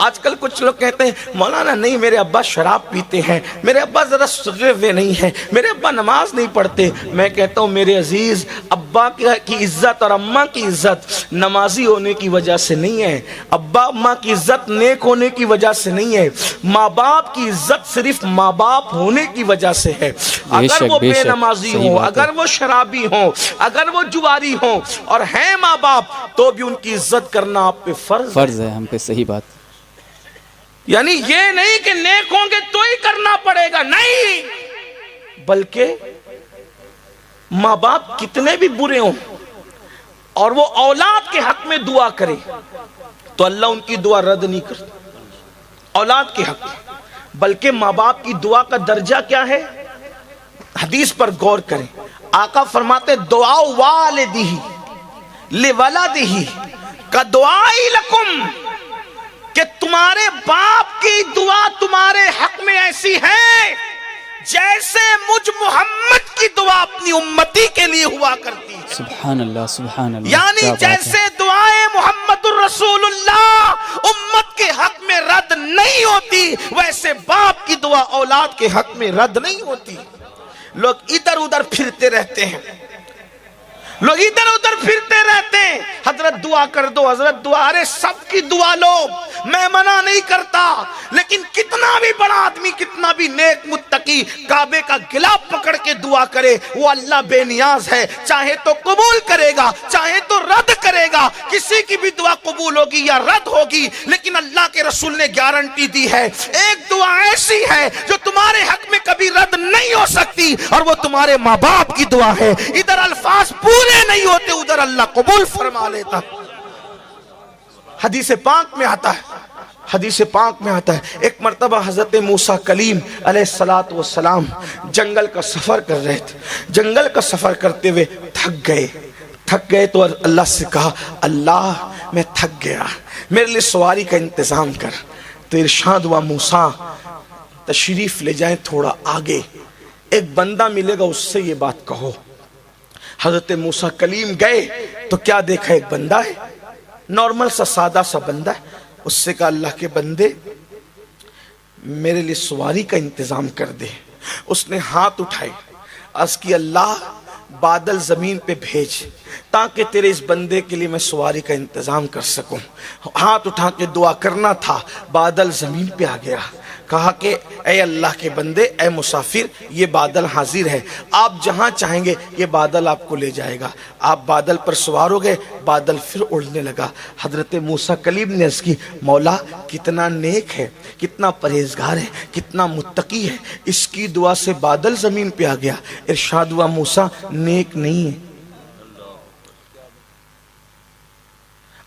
آج کل کچھ لوگ کہتے ہیں مولانا نہیں میرے ابا شراب پیتے ہیں، میرے ابا ذرا سجے ہوئے نہیں ہیں، میرے ابا نماز نہیں پڑھتے۔ میں کہتا ہوں میرے عزیز، ابا کی عزت اور اماں کی عزت نمازی ہونے کی وجہ سے نہیں ہے، ابا اماں کی عزت نیک ہونے کی وجہ سے نہیں ہے، ماں باپ کی عزت صرف ماں باپ ہونے کی وجہ سے ہے۔ اگر وہ بے نمازی ہوں، اگر وہ شرابی ہوں، اگر وہ جواری ہوں اور ہیں ماں باپ، تو بھی ان کی عزت کرنا آپ پہ فرض ہے ہم پہ۔ صحیح بات۔ یعنی یہ نہیں کہ نیک ہوں گے تو ہی کرنا پڑے گا، نہیں، بلکہ ماں باپ کتنے بھی برے ہوں اور وہ اولاد کے حق میں دعا کرے تو اللہ ان کی دعا رد نہیں کرتا، اولاد کے حق میں۔ بلکہ ماں باپ کی دعا کا درجہ کیا ہے؟ حدیث پر غور کریں، آقا فرماتے دعا والدہ لولدہ کدعائی لکم، کہ تمہارے باپ کی دعا تمہارے حق میں ایسی ہے جیسے مجھ محمد کی دعا اپنی امتی کے لیے ہوا کرتی ہے۔ سبحان اللہ، سبحان اللہ۔ یعنی جیسے دعائیں محمد الرسول اللہ امت کے حق میں رد نہیں ہوتی، ویسے باپ کی دعا اولاد کے حق میں رد نہیں ہوتی۔ لوگ ادھر ادھر پھرتے رہتے ہیں، لوگ ادھر ادھر پھرتے رہتے ہیں، حضرت دعا کر دو، حضرت دعا، ارے سب کی دعا لو، میں منع نہیں کرتا، لیکن کتنا بھی بڑا آدمی، کتنا بھی نیک متقی کعبے کا گلاف پکڑ کے دعا کرے، وہ اللہ بے نیاز ہے، چاہے تو قبول کرے گا چاہے تو رد کرے گا۔ کسی کی بھی دعا قبول ہوگی یا رد ہوگی، لیکن اللہ کے رسول نے گارنٹی دی ہے، ایک دعا ایسی ہے جو تمہارے حق میں کبھی رد نہیں ہو سکتی، اور وہ تمہارے ماں باپ کی دعا ہے۔ ادھر الفاظ پورے نہیں ہوتے، ادھر اللہ قبول فرما لیتا۔ حدیث پاک میں آتا ہے، حدیث پاک میں آتا ہے، ایک مرتبہ حضرت موسیٰ کلیم علیہ السلام جنگل کا سفر کر رہے تھے، جنگل کا سفر کرتے ہوئے تھک گئے تو اللہ سے کہا اللہ میں تھک گیا، میرے لیے سواری کا انتظام کر۔ تو ارشاد ہوا موسیٰ تشریف لے جائیں تھوڑا آگے، ایک بندہ ملے گا اس سے یہ بات کہو۔ حضرت موسیٰ کلیم گئے تو کیا دیکھا، ایک بندہ ہے، نارمل سا سادہ سا بندہ ہے، اس سے کہا اللہ کے بندے میرے لیے سواری کا انتظام کر دے۔ اس نے ہاتھ اٹھائے، عرض کی اللہ بادل زمین پہ بھیج تاکہ تیرے اس بندے کے لیے میں سواری کا انتظام کر سکوں۔ ہاتھ اٹھا کے دعا کرنا تھا، بادل زمین پہ آ گیا، کہا کہ اے اللہ کے بندے، اے مسافر، یہ بادل حاضر ہے، آپ جہاں چاہیں گے یہ بادل آپ کو لے جائے گا۔ آپ بادل پر سوار ہو گئے، بادل پھر اڑنے لگا۔ حضرت موسیٰ کلیم نے عرض کی مولا کتنا نیک ہے، کتنا پرہیزگار ہے، کتنا متقی ہے، اس کی دعا سے بادل زمین پہ آ گیا۔ ارشاد ہوا موسیٰ نیک نہیں ہے،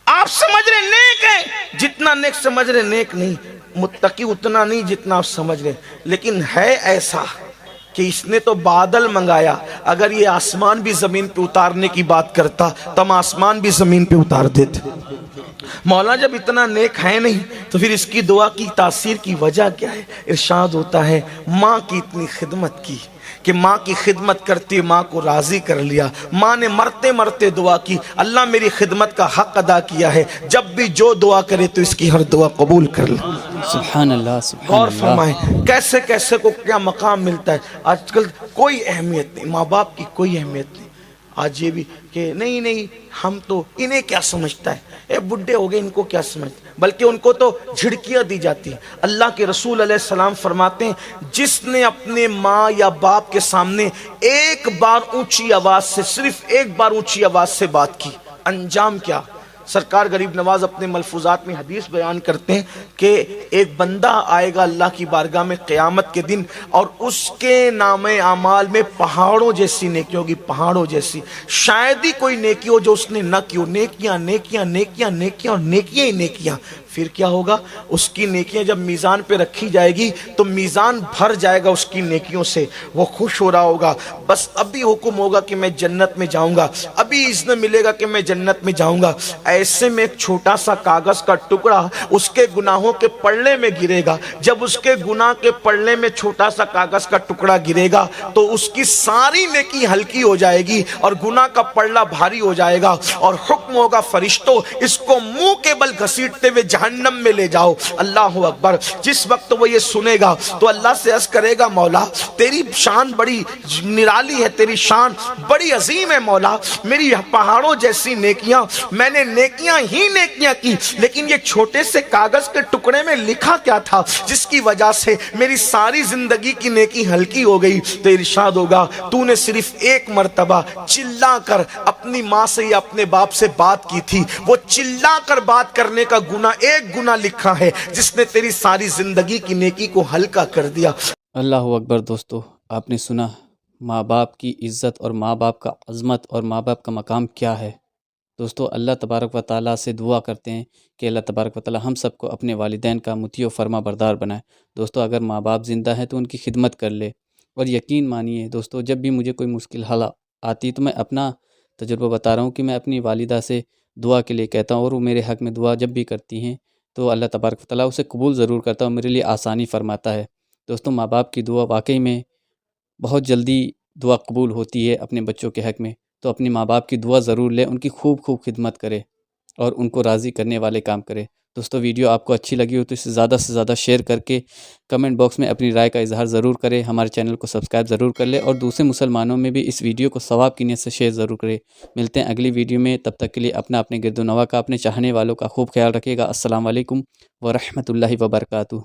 آپ سمجھ رہے نیک ہے، جتنا نیک سمجھ رہے نیک نہیں، متقی اتنا نہیں جتنا آپ سمجھ رہے، لیکن ہے ایسا کہ اس نے تو بادل منگایا، اگر یہ آسمان بھی زمین پہ اتارنے کی بات کرتا تو ہم آسمان بھی زمین پہ اتار دیتے۔ مولا جب اتنا نیک ہے نہیں تو پھر اس کی دعا کی تاثیر کی وجہ کیا ہے؟ ارشاد ہوتا ہے ماں کی اتنی خدمت کی کہ ماں کی خدمت کرتی ماں کو راضی کر لیا، ماں نے مرتے مرتے دعا کی اللہ میری خدمت کا حق ادا کیا ہے، جب بھی جو دعا کرے تو اس کی ہر دعا قبول کر لے۔ سبحان اللہ، سبحان غور اللہ۔ فرمائیں کیسے کیسے کو کیا مقام ملتا ہے۔ آج کل کوئی اہمیت نہیں، ماں باپ کی کوئی اہمیت نہیں۔ آج یہ بھی کہ نہیں ہم تو انہیں کیا سمجھتا ہے، اے بڈھے ہو گئے ان کو کیا سمجھتا ہے، بلکہ ان کو تو جھڑکیاں دی جاتی ہیں۔ اللہ کے رسول علیہ السلام فرماتے ہیں جس نے اپنے ماں یا باپ کے سامنے ایک بار اونچی آواز سے، صرف ایک بار اونچی آواز سے بات کی، انجام کیا؟ سرکار غریب نواز اپنے ملفوظات میں حدیث بیان کرتے ہیں کہ ایک بندہ آئے گا اللہ کی بارگاہ میں قیامت کے دن، اور اس کے نام اعمال میں پہاڑوں جیسی نیکی ہوگی، پہاڑوں جیسی، شاید ہی کوئی نیکی ہو جو اس نے نہ کی ہو، نیکیاں نیکیاں نیکیاں نیکیاں اور نیکیاں ہی نیکیاں۔ پھر کیا ہوگا؟ اس کی نیکیاں جب میزان پہ رکھی جائے گی تو میزان بھر جائے گا اس کی نیکیوں سے، وہ خوش ہو رہا ہوگا، بس ابھی حکم ہوگا کہ میں جنت میں جاؤں گا، ابھی اذن ملے گا کہ میں جنت میں جاؤں گا۔ ایسے میں ایک چھوٹا سا کاغذ کا ٹکڑا اس کے گناہوں کے پلڑے میں گرے گا، جب اس کے گناہ کے پلڑے میں چھوٹا سا کاغذ کا ٹکڑا گرے گا تو اس کی ساری نیکی ہلکی ہو جائے گی اور گناہ کا پلڑا بھاری ہو جائے گا، اور حکم ہوگا فرشتوں اس کو منہ کے بل گھسیٹتے ہوئے جہنم میں لے جاؤ۔ اللہ اکبر۔ جس وقت وہ یہ سنے گا تو اللہ سے عرض کرے گا مولا تیری شان بڑی نرالی ہے، تیری شان بڑی عظیم ہے مولا، میری پہاڑوں جیسی نیکیاں، میں نے نیکیاں ہی نیکیاں کی، لیکن یہ چھوٹے سے کاغذ کے ٹکڑے میں لکھا کیا تھا جس کی وجہ سے میری ساری زندگی کی نیکی ہلکی ہو گئی؟ تو ارشاد ہوگا تو نے صرف ایک مرتبہ چلا کر اپنی ماں سے یا اپنے باپ سے بات کی تھی، وہ چلا کر بات کرنے کا گناہ ایک گناہ لکھا ہے جس نے تیری ساری زندگی کی نیکی کو ہلکا کر دیا۔ اللہ اکبر۔ دوستو آپ نے سنا ماں باپ کی عزت اور ماں باپ کا عظمت اور ماں باپ کا مقام کیا ہے۔ دوستو اللہ تبارک و تعالیٰ سے دعا کرتے ہیں کہ اللہ تبارک و تعالیٰ ہم سب کو اپنے والدین کا مطیع و فرما بردار بنائے۔ دوستو اگر ماں باپ زندہ ہیں تو ان کی خدمت کر لے، اور یقین مانیے دوستو جب بھی مجھے کوئی مشکل حال آتی تو میں اپنا تجربہ بتا رہا ہوں کہ میں اپنی والدہ سے دعا کے لیے کہتا ہوں، اور وہ میرے حق میں دعا جب بھی کرتی ہیں تو اللہ تبارک و تعالیٰ اسے قبول ضرور کرتا ہے اور میرے لیے آسانی فرماتا ہے۔ دوستو ماں باپ کی دعا واقعی میں بہت جلدی دعا قبول ہوتی ہے اپنے بچوں کے حق میں، تو اپنے ماں باپ کی دعا ضرور لے، ان کی خوب خدمت کرے اور ان کو راضی کرنے والے کام کرے۔ دوستو ویڈیو آپ کو اچھی لگی ہو تو اسے زیادہ سے زیادہ شیئر کر کے کمنٹ باکس میں اپنی رائے کا اظہار ضرور کرے، ہمارے چینل کو سبسکرائب ضرور کر لے، اور دوسرے مسلمانوں میں بھی اس ویڈیو کو ثواب کی نیت سے شیئر ضرور کرے۔ ملتے ہیں اگلی ویڈیو میں، تب تک کے لیے اپنے گرد و نواح کا، اپنے چاہنے والوں کا خوب خیال رکھیے گا۔ السلام علیکم ورحمۃ اللہ وبرکاتہ۔